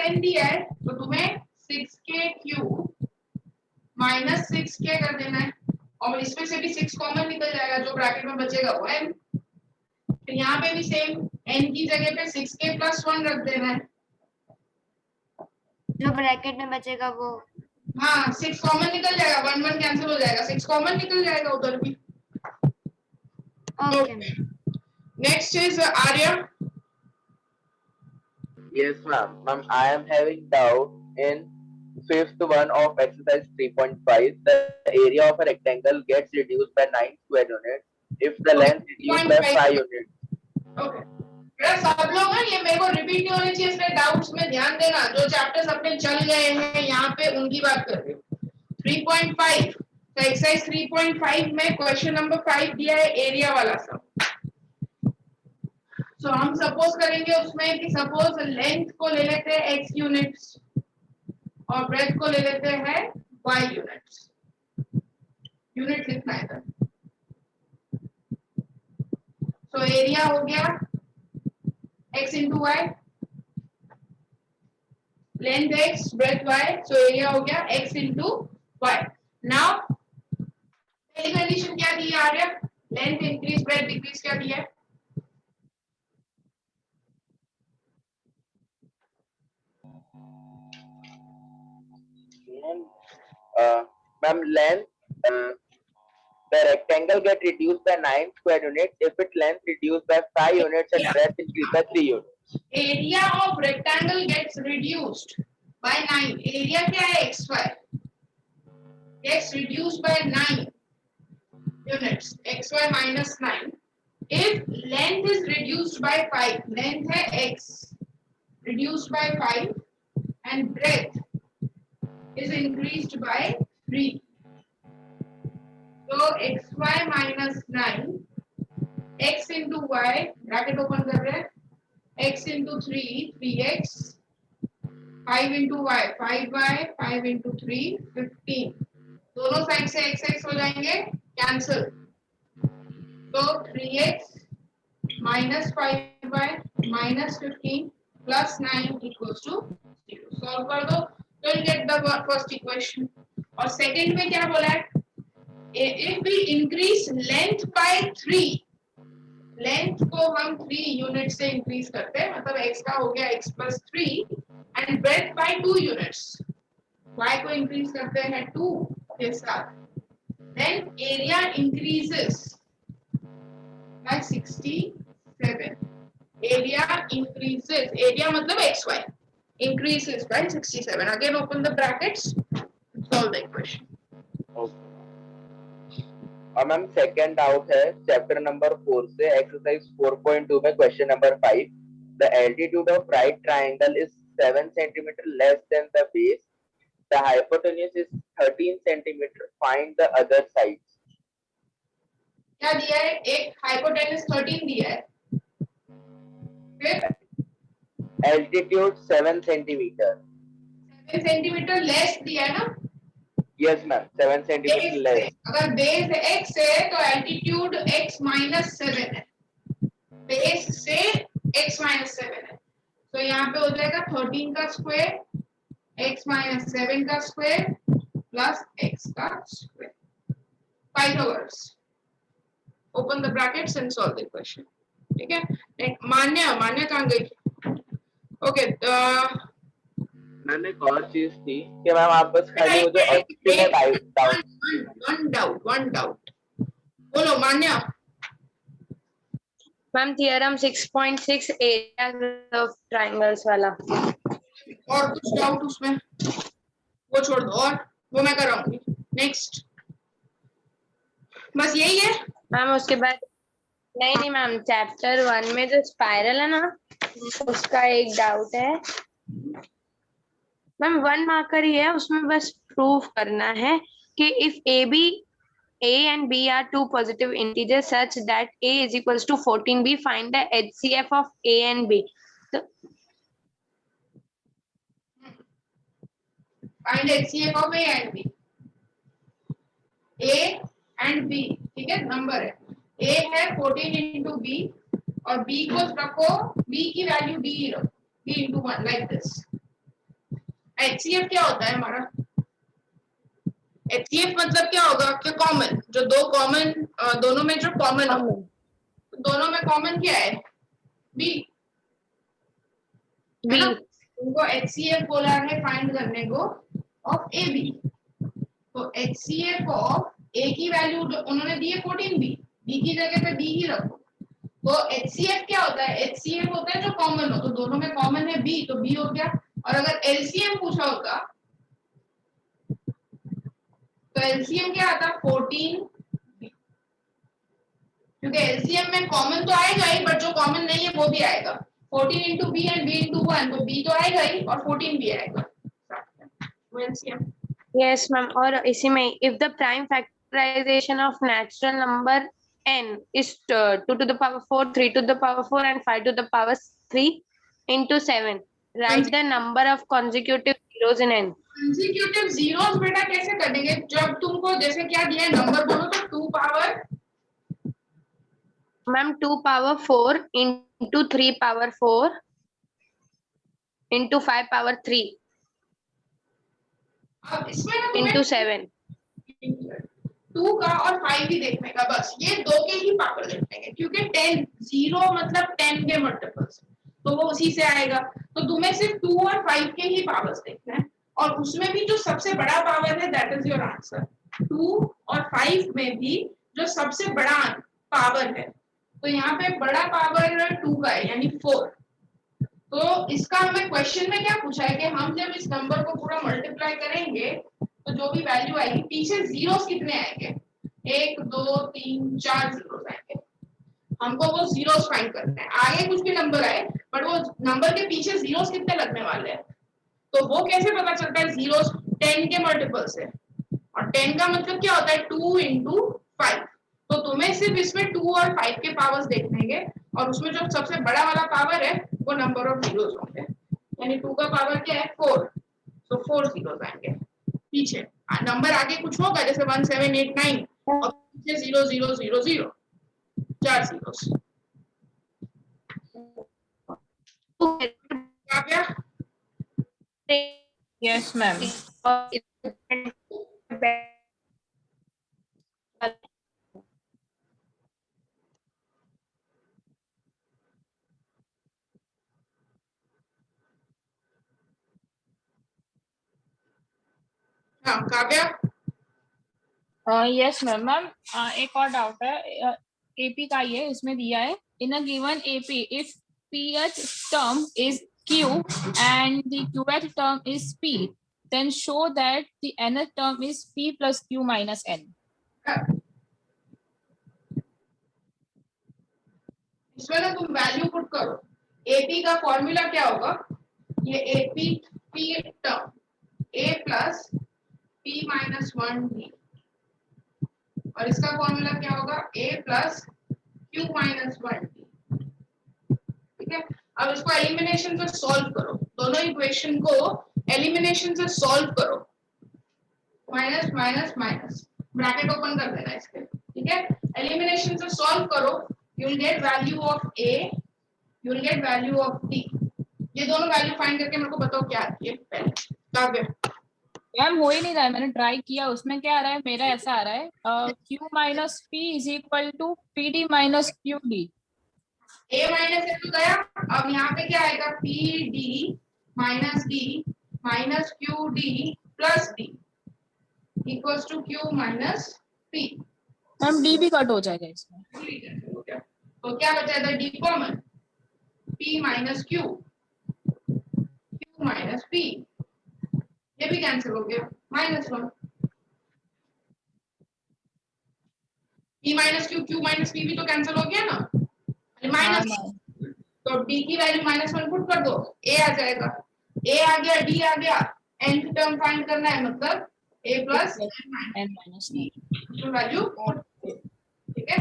- n दिया है तो तुम्हें 6k³ - 6k कर देना है, और इसमें से भी 6 कॉमन निकल जाएगा, जो ब्रैकेट में बचेगा वो n। तो यहाँ पे भी सेम, n की जगह पे 6k + 1 रख देना है, जो ब्रैकेट में बचेगा वो। हाँ 6 कॉमन निकल जाएगा, 1 1 कैंसिल हो जाएगा, 6 कॉमन निकल जाएगा उधर भी। Okay. Next is Arya. Yes, ma'am. Ma'am, I am having doubt in fifth one of exercise 3.5. The area of a rectangle gets reduced by 9 square units if the length reduced by 5 units. Okay सब लोग ना ये मेरे को repeat नहीं होनी चाहिए, इसमें डाउट्स में ध्यान देना। जो चैप्टर्स अपने चल गए हैं यहाँ पे उनकी बात कर रही हूँ। 3.5 तो एक्सरसाइज 3.5 में क्वेश्चन नंबर 5 दिया है एरिया वाला सब। तो हम सपोज करेंगे उसमें कि सपोज लेंथ को ले लेते हैं x यूनिट्स और ब्रेथ को ले लेते हैं y यूनिट्स। यूनिट लिखना है इधर। तो एरिया हो गया x into y, length x, breadth y, so area हो गया x into y। नाउ पहली कंडीशन क्या दी है Arya? Length increase breadth decrease क्या दिया है? Ma'am, length, the rectangle get reduced by 9 square units if its length reduced by 5 units and breadth increased by 3 units. Area of rectangle gets reduced by 9. Area क्या है? xy gets reduced by 9 units. xy minus 9. If length is reduced by 5, length है x reduced by 5 and breadth is increased by 3. So xy minus 9, x into y, bracket open कर रहे हैं, x into 3, 3x, 5 into y, 5y, 5 into 3, 15. दोनों side से x हो जाएंगे cancel. तो 3x minus 5y minus 15 plus 9 equals to 0. Solve कर दो तो you'll get the first equation. और सेकंड में क्या बोला है? If we increase length by 3, length को हम 3 यूनिट से इंक्रीज करते हैं, मतलब x का हो गया x plus 3 and breadth by 2 units. y को इंक्रीज करते हैं 2 के साथ, then area increases by 67. area increases, area मतलब xy increases by 67. Again open the brackets, solve the equation. Okay. और मैम सेकंड डाउट है चैप्टर नंबर 4 से exercise 4.2 में question number 5। The altitude of right triangle is 7 centimetre less than the base, the hypotenuse is 13 centimetre, find the other sides. क्या दिया है? एक hypotenuse 13 दिया है, फिर एल्टीट्यूड 7 सेंटीमीटर। 7 सेंटीमीटर लेस दिया है ना? Yes ma'am, 7 centimetre less. अगर बेस x है तो एल्टीट्यूड x minus 7 है, बेस से x minus 7 है, तो यहाँ पे हो जाएगा 13 का स्क्वायर x minus 7 का स्क्वायर प्लस x का square. Pythagoras. Open the brackets and solve the equation. ठीक है, मान्य कहाँ गई? ओके मैम एक और चीज थी कि मैम आप बस खाली वो जो वन डाउट बोलो Manya. Ma'am theorem 6.6 area of triangles वाला। और कुछ डाउट उसमें? वो छोड़ दो, और वो मैं कराऊंगी। नेक्स्ट, बस यही है मैम। उसके बाद नहीं मैम, चैप्टर 1 में जो स्पाइरल है ना, उसका एक डाउट है मैम। 1 मार्कर ही है, उसमें बस प्रूफ करना है कि if A and B are two positive integers such that A is equals to 14B, find the HCF of A and B. So, find HCF of A and B. A and B, ठीक है, number है। A है 14 into B और B को रखो, B की value D रखो, B into 1 like this. HCF क्या होता है हमारा? HCF मतलब क्या होगा? कि कॉमन, जो दो कॉमन, दोनों में जो कॉमन हो, दोनों में कॉमन क्या है? B। तुमको HCF बोला है फाइंड करने को ऑफ AB। तो HCF ऑफ A की वैल्यू उन्होंने दी है 14B, B की जगह पे B ही रखो। तो HCF क्या होता है? HCF होता है जो कॉमन हो, तो दोनों में कॉमन है B, तो B हो गया। और अगर LCM पूछा होता तो LCM क्या आता? 14, क्योंकि LCM में कॉमन तो आएगा ही, बट जो कॉमन नहीं है वो भी आएगा। 14 into B and B into 1, तो B तो आएगा ही और 14 भी आएगा। वो LCM। Yes, ma'am. और इसी में if the prime factorization of natural number n is 2 to the power 4, 3 to the power 4 and 5 to the power 3 into 7, write the number of consecutive zeros in n. Consecutive zeros बेटा कैसे करेंगे? जब तुमको जैसे क्या दिया है नंबर बोलो तो 2 power Ma'am, 2 power 4 into 3 power 4 into 5 power 3 अब इसमें ना तुम्हें into 7. 2 का और 5 भी देखने का, बस ये दो के ही पावर देखने के, क्योंकि 10 0 मतलब 10 के मल्टीपल्स, तो वो उसी से आएगा। तो तुम्हें सिर्फ 2 और 5 के ही पावर्स देखने हैं, और उसमें भी जो सबसे बड़ा पावर है दैट इज योर आंसर। 2 और 5 में भी जो सबसे बड़ा पावर है, तो यहाँ पे बड़ा पावर 2 का है यानी 4। तो इसका हमें क्वेश्चन में क्या पूछा है कि हम जब इस नंबर को पूरा मल्टीप्लाई करेंगे तो जो भी वैल्यू आएगी पीछे जीरोस कितने आएंगे? 1 2 3 4 जीरोस आएंगे। हमको वो जीरोस फाइंड करना है। आगे कुछ भी नंबर आए बट वो नंबर के पीछे जीरोस कितने लगने वाले हैं, तो वो कैसे पता चलता है? जीरोस 10 के मल्टीपल से, और 10 का मतलब क्या होता है? 2 into 5। तो तुम्हें सिर्फ इसमें 2 और 5 के पावर्स देखने, और उसमें जो सबसे बड़ा वाला पावर है वो नंबर ऑफ जीरोस होंगे, यानी 2 का पावर क्या है? 4, तो 4 जीरोस आएंगे पीछे। नंबर आगे कुछ होगा जैसे 1 7 8 9 और पीछे 0 0 0 0, 4 जीरोस। क्या क्या? Yes, ma'am. हाँ काव्या। Yes ma'am. मैम एक और डाउट है, एपी का ही है, इसमें दिया है in a given AP if pth term is q and the qth term is p, then show that the nth term is p plus q minus n. इसमें ना तुम वैल्यू पुट करो। एपी का फॉर्मूला क्या होगा? ये AP P term a plus p minus 1d, और इसका फॉर्मूला क्या होगा? a plus q minus 1d। ठीक है, अब इसको एलिमिनेशन से सॉल्व करो, दोनों इक्वेशन को एलिमिनेशन से सॉल्व करो। Minus minus minus, bracket open कर देना इसके। ठीक है, एलिमिनेशन से सॉल्व करो, you will get value of a, you will get value of d। ये दोनों वैल्यू फाइंड करके मेरे को बताओ क्या आती है पहले। काव्य मैम हो ही नहीं रहा है, मैंने ट्राई किया, उसमें क्या आ रहा है? मेरा ऐसा आ रहा है q minus p is equal to p d minus q d. a minus a तो गया, अब यहाँ पे क्या आएगा? p d माइनस d माइनस q d plus d equals to q minus p। Ma'am d भी कट हो जाएगा इसमें। तो क्या बचा? d common, p minus q, q minus p, ये भी कैंसिल हो गया, -1। p minus q, q minus p भी तो कैंसिल हो गया ना, माइनस। तो d की वैल्यू -1 पुट कर दो, a आ जाएगा, a आ गया, d आ गया, nth टर्म फाइंड करना है, मतलब a प्लस n माइनस तो वैल्यू। ठीक है,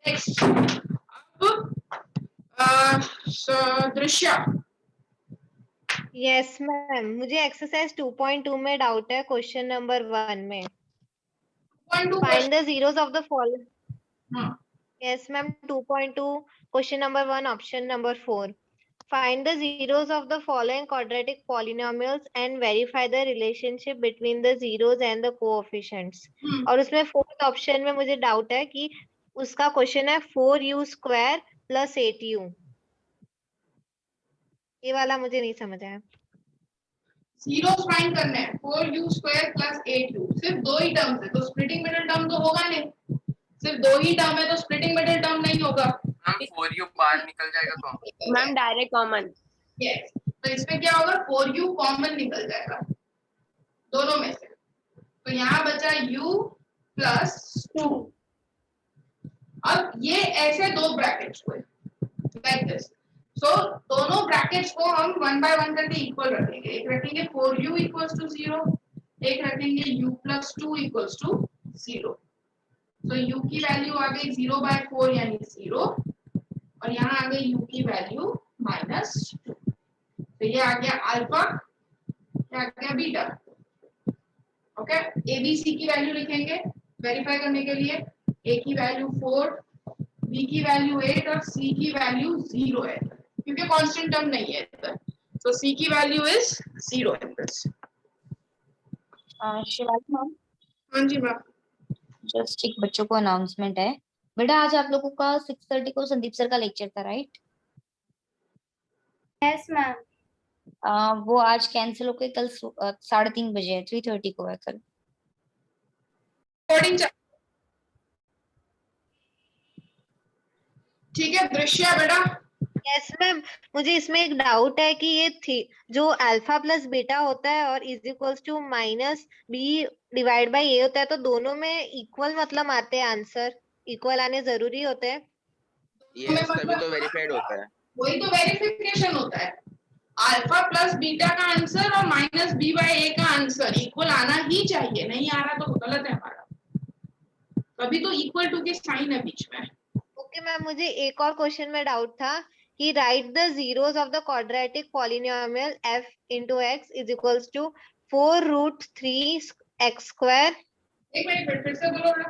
नेक्स्ट अब दृश्य। यस मैम, मुझे एक्सरसाइज 2.2 में डाउट है, क्वेश्चन नंबर 1 में। Find the zeros of the following. Yes ma'am, 2.2 question number 1 option number 4। Find the zeros of the following quadratic polynomials and verify the relationship between the zeros and the coefficients. और उसमें fourth option में मुझे doubt है कि उसका question है 4u² + 8u। ये वाला मुझे नहीं समझ आया। जीरोस फाइंड करने हैं 4u स्क्वायर प्लस 8u, सिर्फ दो ही टर्म्स है तो स्प्लिटिंग मिडिल टर्म तो होगा नहीं, सिर्फ दो ही टर्म है तो स्प्लिटिंग मिडिल टर्म नहीं होगा। मैम 4u बाहर निकल जाएगा तो मैम डायरेक्ट कॉमन। यस, तो इसमें क्या होगा 4u कॉमन निकल जाएगा दोनों में से, तो यहाँ बचा u प्लस 2। अब ये ऐसे दो ब्रैकेट्स हुए लाइक दिस, सो दोनों ब्रैकेट्स को हम 1 बाय 1 करके इक्वल रखेंगे। एक रखेंगे 4u इक्वल्स टू 0, एक रखेंगे u प्लस 2 इक्वल्स टू 0। तो u की वैल्यू आ गई 0 बाय 4 यानी 0, और यहाँ आ गई u की वैल्यू -2। तो ये आ गया अल्फा, ये आ गया beta. Okay, a b c की वैल्यू लिखेंगे वेरीफाई करने के लिए। a की वैल्यू 4, b की वैल्यू 8 और c की वैल्यू 0 है क्योंकि कांस्टेंट टर्म नहीं है इधर, so c की value is 0 in this। Shivali ma'am, हाँ जी मैम। जस्ट एक बच्चों को अनाउंसमेंट है। बेटा आज आप लोगों का 6:30 को संदीप सर का लेक्चर था, राइट? Yes ma'am. वो आज कैंसिल होकर कल 3:30 बजे है, 3:30 को है कल। ठीक है दृश्य बेटा। यस मैम, मुझे इसमें एक डाउट है कि ये थी जो अल्फा प्लस बीटा होता है और is equals to minus b divide by a होता है, तो दोनों में इक्वल मतलब आते हैं आंसर, इक्वल आने जरूरी होते हैं? यस, तभी तो वेरीफाइड होता है। वही तो वेरिफिकेशन होता है। अल्फा प्लस बीटा का आंसर और माइनस बी बाय ए का आंसर इक्वल आना ही चाहिए, नहीं आ रहा तो गलत है हमारा, तभी तो इक्वल टू के साइन है बीच में। ओके मैम, मुझे एक और क्वेश्चन में डाउट था कि right the zeros of the quadratic polynomial f into x is equals to 4√3 x square। एक मिनट फिर से बोलो बेटा।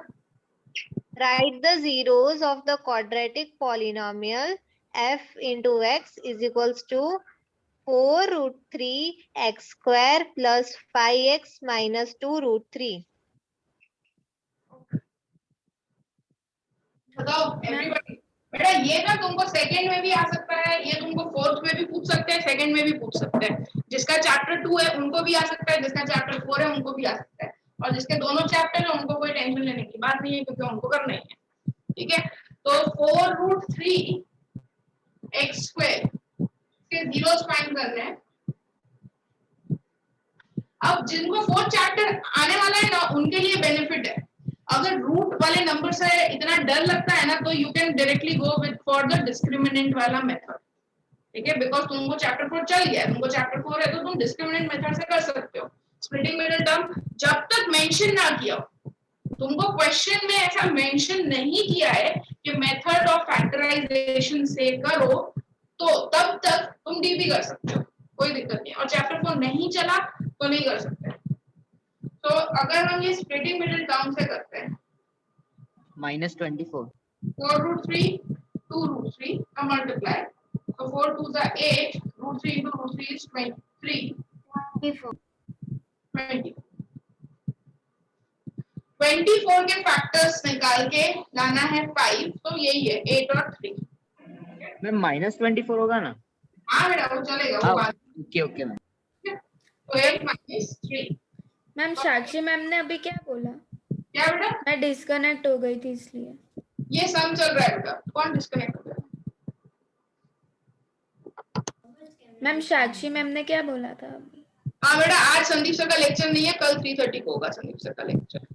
Write the zeros of the quadratic polynomial f into x is equals to 4√3 x square plus 5x minus 2√3। बताओ everybody. बेटा ये ना तुमको सेकंड में भी आ सकता है, ये तुमको फोर्थ में भी पूछ सकते हैं, सेकंड में भी पूछ सकते हैं। जिसका चैप्टर 2 है उनको भी आ सकता है, जिसका चैप्टर 4 है उनको भी आ सकता है, और जिसके दोनों चैप्टर है उनको कोई टेंशन लेने की बात नहीं है क्योंकि उनको करना ही है। ठीक है, तो 4√3 x स्क्वायर के जीरोस फाइंड करने हैं। अब जिनको फोर्थ चैप्टर आने वाला है ना उनके लिए बेनिफिट है, अगर रूट वाले नंबर से इतना डर लगता है ना तो you can directly go with for the discriminant वाला मेथड। ठीक है, बिकॉज तुमको चैप्टर 4 चल गया है, तुमको चैप्टर 4 है तो तुम डिस्क्रिमिनेंट मेथड से कर सकते हो। स्प्लिटिंग मिडिल टर्म जब तक मेंशन ना किया हो, तुमको क्वेश्चन में ऐसा मेंशन नहीं किया है कि मेथड ऑफ फैक्टराइजेशन से करो, तो तब तक तुम डीपी कर सकते हो, कोई दिक्कत नहीं। और चैप्टर 4 नहीं चला तो नहीं कर सकते। तो अगर हम ये स्प्लिटिंग मिडिल टर्म से करते हैं -24 4√3 2√3 का मल्टीप्लाई, तो 4 2 जा 8, √3 into √3 is 23 24 के फैक्टर्स निकाल के लाना है 5, तो यही है 8 और 3। मैम -24 होगा ना? हाँ बेटा वो चलेगा, वो बात। Okay okay ma'am. तो 8 - 3। मैम साक्षी मैम ने अभी क्या बोला? क्या बेटा? मैं डिस्कनेक्ट हो गई थी इसलिए। ये सम चल रहा है बेटा, कौन डिस्कनेक्ट हो गया? मैम साक्षी मैम ने क्या बोला था अभी? हाँ बेटा, आज संदीप सर का लेक्चर नहीं है, कल 3:30 को होगा संदीप सर का lecture.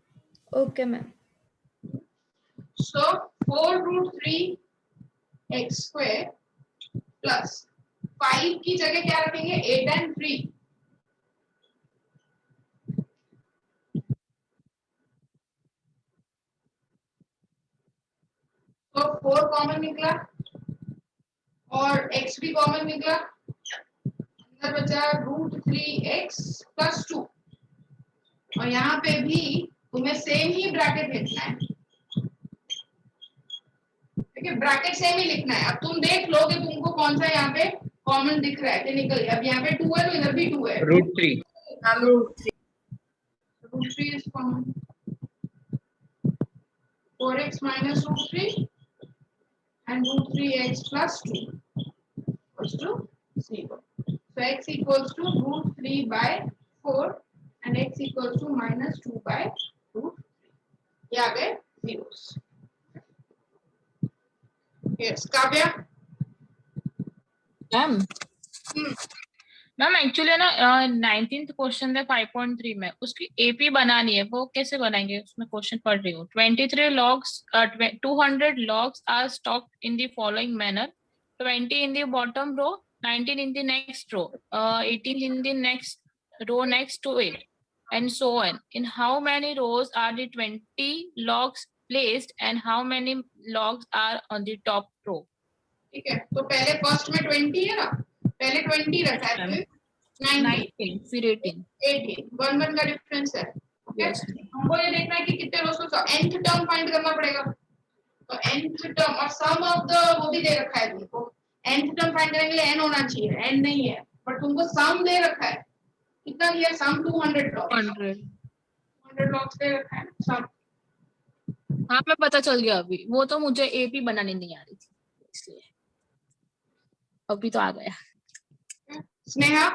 Okay ma'am. So 4√3 x square plus 5 की जगह क्या रखेंगे 8 and 3। तो 4 कॉमन निकला और x भी कॉमन निकला, अंदर बचा √3x plus 2, और यहाँ पे भी तुम्हें सेम ही ब्रैकेट लिखना है। ठीक है, ब्रैकेट सेम ही लिखना है। अब तुम देख लो कि तुमको कौन सा यहाँ पे कॉमन दिख रहा है कि निकल गया। अब यहाँ पे 2 है तो इधर भी 2 है, √3 √3 is common, 4x minus √3 and √3x plus 2 equals to 0। So x equals to √3/4 and x equals to -2/√3. ये आ गए zeros. Yes, Kavya. Ma'am actually ना 19th क्वेश्चन है 5.3 में, उसकी एपी बनानी है, वो कैसे बनाएंगे? उसमें क्वेश्चन पढ़ रही हूँ. 200 logs are stocked in the following manner. 20 in the bottom row, 19 in the next row, 18 in the next row next to it, and so on. In how many rows are the 20 logs placed and how many logs are on the top row? ठीक है, तो पहले first में 20 है ना, पहले 20 रखा है, फिर 19, फिर 18 1 का डिफरेंस है. ओके, हमको ये देखना है कि कितने रोज को nth टर्म फाइंड करना पड़ेगा. तो nth टर्म और सम ऑफ द वो भी दे रखा है तुमको. nth टर्म फाइंड करने के लिए n होना चाहिए, n नहीं है, बट तुमको सम दे रखा है. कितना दिया? सम 200 लॉग्स दे रखा है सम. हाँ, मैं पता चल गया अभी. वो तो मुझे एपी बनानी नहीं आ रही थी, इसलिए अभी तो आ गया. स्नेहा.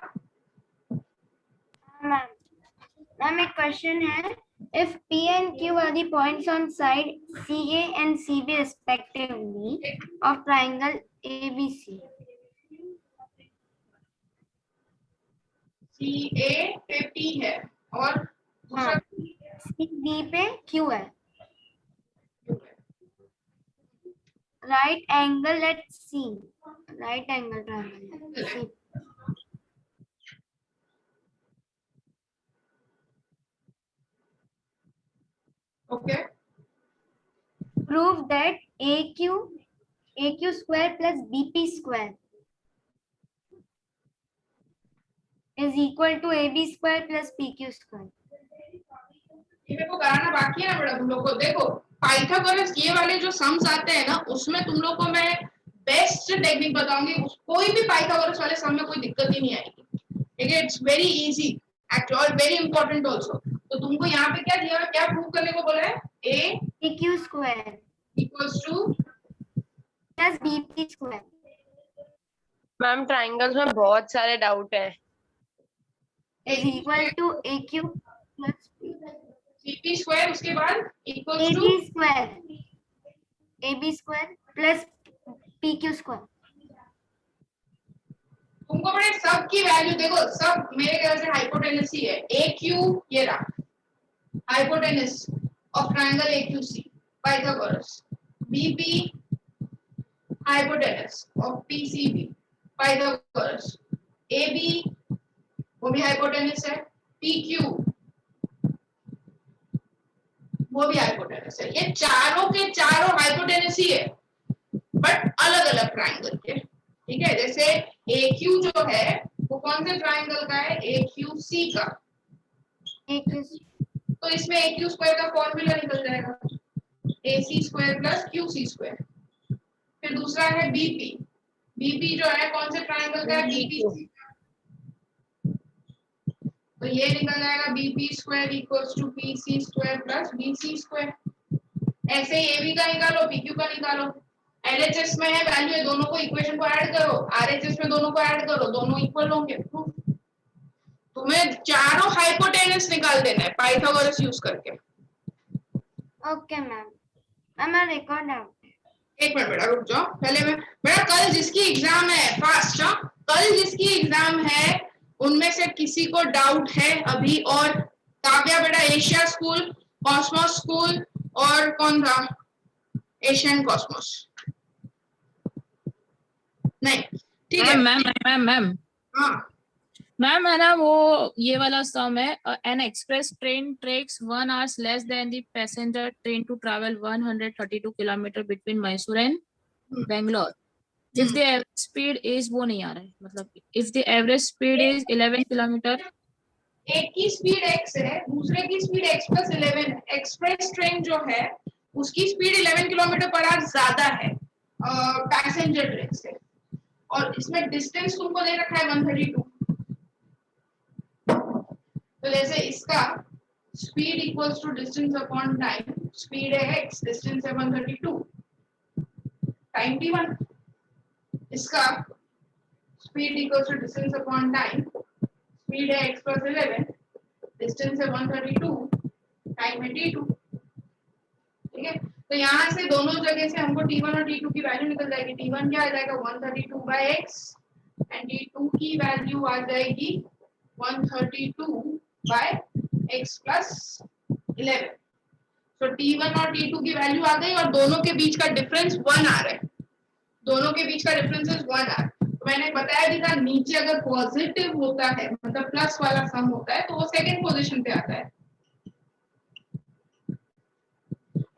मैम एक क्वेश्चन है. If P and Q are the points on side CA and CB respectively of triangle ABC. CA पे P है और दूसरा CB पे Q है. Right angle at C. Right angle triangle. C. Okay. Prove that AQ square plus BP square is equal to AB square plus PQ square. ये मेरे को कराना बाकी है ना बेटा तुम लोग को. देखो पाइथागोरस ये वाले जो सम्स आते हैं ना, उसमें तुम लोग को मैं बेस्ट टेक्निक बताऊंगी. कोई भी पाइथागोरस वाले सम में कोई दिक्कत ही नहीं आएगी. ठीक है, इट्स वेरी इजी एक्चुअली और वेरी इंपॉर्टेंट आल्सो. तो तुमको यहाँ पे क्या दिया है, क्या प्रूव करने को बोला है? AQ square equals two plus BP square. Ma'am triangles में बहुत सारे डाउट है. is equal to AQ plus CP square, उसके बाद equals to AB square plus PQ square. तुमको बड़े सब की वैल्यू देखो, सब मेरे ख्याल से हाइपोटेनस ही है. AQ ये रहा hypotenuse of triangle AQC Pythagoras. BP hypotenuse of PCB Pythagoras. AB वो भी हाइपोटेनस है. PQ वो भी हाइपोटेनस है. ये चारों के चारों हाइपोटेनस ही है, बट अलग अलग ट्रायंगल के. ठीक है, जैसे AQ जो है वो कौन से ट्रायंगल का है? AQC का. तो इसमें AQ स्क्वायर का फॉर्मूला निकल जाएगा, AC square plus QC square. फिर दूसरा है BP जो है कौन से ट्रायंगल का है? BPC. तो ये निकल जाएगा BP square equals to PC square plus BC square. ऐसे ही AB का निकालो, PQ का निकालो. LHS में है वैल्यू है, दोनों को इक्वेशन को ऐड करो. RHS में दोनों को ऐड करो, दोनों इक्वल होंगे. तुम्हें चारों हाइपोटेनस निकाल देना है पाइथागोरस यूज करके. Okay ma'am. मैं रिकॉर्ड आउट. एक मिनट बेटा रुक जाओ. पहले मैं बेटा कल जिसकी एग्जाम है फास्ट. कल जिसकी एग्जाम है उनमें से किसी को डाउट है अभी? और काव्या बेटा एशिया स्कूल, कॉस्मोस स्कूल और कौन था? Asian Cosmos. नहीं ठीक है मैम. हाँ मैम है ना, वो ये वाला सम है. An express train takes 1 hours less than the passenger train to travel 132 kilometre between Mysore and Bangalore. If the average speed is, वो नहीं आ रहा है, मतलब if the average speed is 11 kilometre. एक की स्पीड x है, दूसरे की स्पीड x plus 11 है. एक्सप्रेस ट्रेन जो है उसकी स्पीड 11 किलोमीटर पर आवर ज्यादा है पैसेंजर ट्रेन से, और इसमें डिस्टेंस तुमको दे रखा है 132. तो जैसे इसका speed equals to distance upon time. Speed है x, डिस्टेंस है 132, टाइम t1. इसका speed equals to distance upon time, speed है x प्लस 11, डिस्टेंस है 132, टाइम है t2, ठीक है। तो यहाँ से दोनों जगह से हमको t1 और t2 की वैल्यू निकल जाएगी। t1 क्या आ जाएगा 132 बाय x एंड t2 की वैल्यू आ जाएगी 132 बाय x प्लस 11। तो t1 और t2 की वैल्यू आ गई और दोनों के बीच का डिफरेंस 1 आ रहा है, दोनों के बीच का डिफरेंस इज 1 आ। तो मैंने बताया भी था नीचे अगर पॉजिटिव होता है मतलब प्लस वाला सम होता है तो वो सेकंड पोजीशन पे आता है।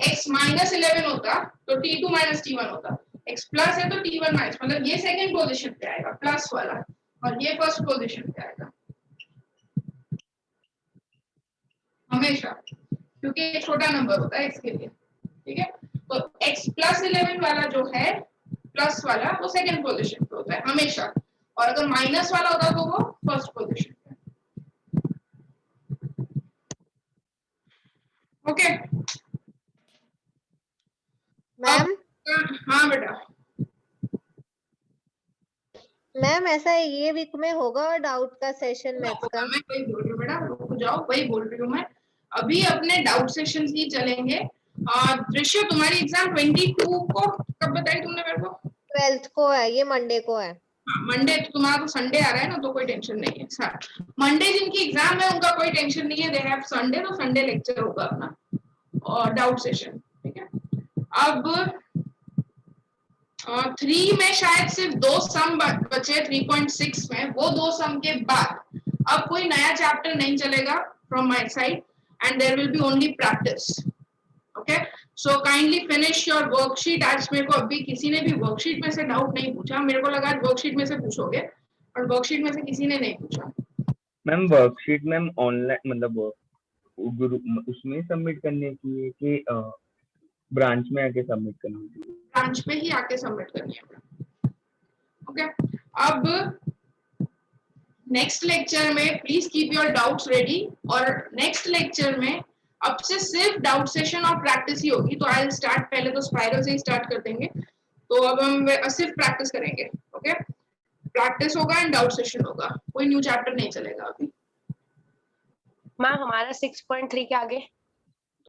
x माइनस 11 होता तो t2 माइनस t1 होता, x प्लस है तो t1 माइनस, मतलब ये सेकंड पोजीशन पे आएगा प्लस वाला और ये फर्स्ट पोजीशन पे आएगा हमेशा, क्योंकि ये छोटा नंबर होता है x के लिए, ठीक है। तो x प्लस 11 वाला जो है प्लस वाला वो सेकंड पोजीशन पे होता है हमेशा, और अगर माइनस वाला होता तो वो फर्स्ट पोजीशन पे। ओके मैम हाँ बेटा। मैम ऐसा ये वीक में होगा डाउट का सेशन मैथ्स का? मैं वही बोल रही हूँ बेटा, रुक जाओ, वही बोल रही हूँ मैं। अभी अपने डाउट सेशंस ही चलेंगे। दृश्य तुम्हारी एग्जाम 22 को कब बताई तुमने मेरे को? 12th को है, ये मंडे को है। मंडे तो तुम्हारा तो संडे आ रहा है ना, तो कोई टेंशन नहीं है। मंडे जिनकी एग्जाम है उनका कोई टेंशन नहीं है, दे हैव संडे, तो संडे लेक्चर होगा अपना और डाउट सेशन, ठीक है। अब 3 में शायद सिर्फ 2 सम बचे 3.6 में, वो 2 सम के बाद अब कोई नया चैप्टर नहीं चलेगा from my side and there will be only practice. Okay, so kindly finish your worksheet. आज मेरे को अभी किसी ने भी वर्कशीट में से डाउट नहीं पूछा, मेरे को लगा वर्कशीट में से पूछोगे और वर्कशीट में से किसी ने नहीं पूछा। मैम वर्कशीट मैम ऑनलाइन मतलब उसमें सबमिट करने की है कि ब्रांच में आके सबमिट करनी है? ब्रांच पे ही आके सबमिट करनी है। ओके, अब नेक्स्ट लेक्चर में please keep your doubts ready, और नेक्स्ट लेक्चर में अब से सिर्फ डाउट सेशन और प्रैक्टिस ही होगी। तो आई विल स्टार्ट, पहले तो स्पाइरल से ही स्टार्ट कर देंगे, तो अब हम सिर्फ प्रैक्टिस करेंगे। ओके, प्रैक्टिस होगा एंड डाउट सेशन होगा, कोई न्यू चैप्टर नहीं चलेगा अभी। मैम हमारा 6.3 के आगे